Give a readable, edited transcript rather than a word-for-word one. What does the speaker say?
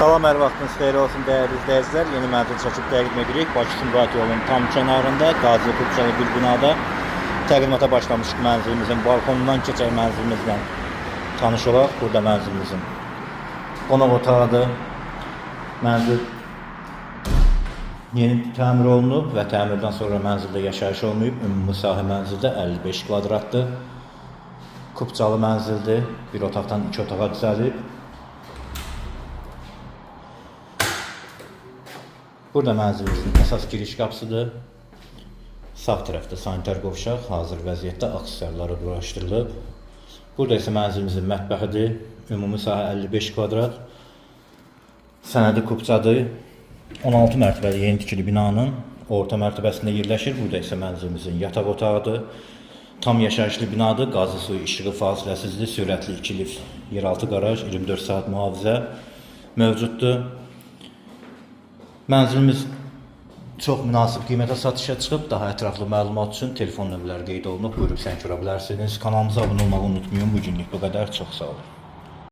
Salam, hər vaxtınız xeyir olsun dəyərli izləyicilər. Yeni mənzil çəkib təqdim edirik. Bakı-Sumqayıt yolunun tam kənarında, Qazi Qutçalı bir binada təqdimata başlamışıq mənzilimizin. Balkonundan keçək mənzilimizlə tanış olaq. Burada mənzilimizin qonaq otağıdır. Mənzil yeni təmir olunub və təmirdən sonra mənzildə yaşayış olmayıb. Ümumi sahə mənzildə 55 kvadratdır. Qutçalı mənzildir. Bir otaqdan 2 otağa düzəlib. Burada mənzilimizin əsas giriş qapısıdır. Sağ tərəfdə sanitar qovşaq hazır vəziyyətdə aksessuarları quraşdırılıb. Burada isə mənzilimizin mətbəxidir. Ümumi sahə 55 kvadrat. Sənədi kubçadır. 16 mərtəbəli yeni tikili binanın orta mərtəbəsində yerləşir. Burada isə mənzilimizin yataq otağıdır. Tam yaşayışlı binadır. Qazı suyu işığı fasiləsizdir. Sürətli 2 lift yeraltı qaraj, 24 saat mühafizə mövcuddur. Mənzilimiz çox münasib qiymətə satışa çıxıb. Daha ətraflı məlumat üçün telefon nömrələri qeyd olunub. Buyurub səng görə bilərsiniz. Kanalımıza abunə olmağı unutmayın. Bugünlük bu qədər. Çox sağ olun.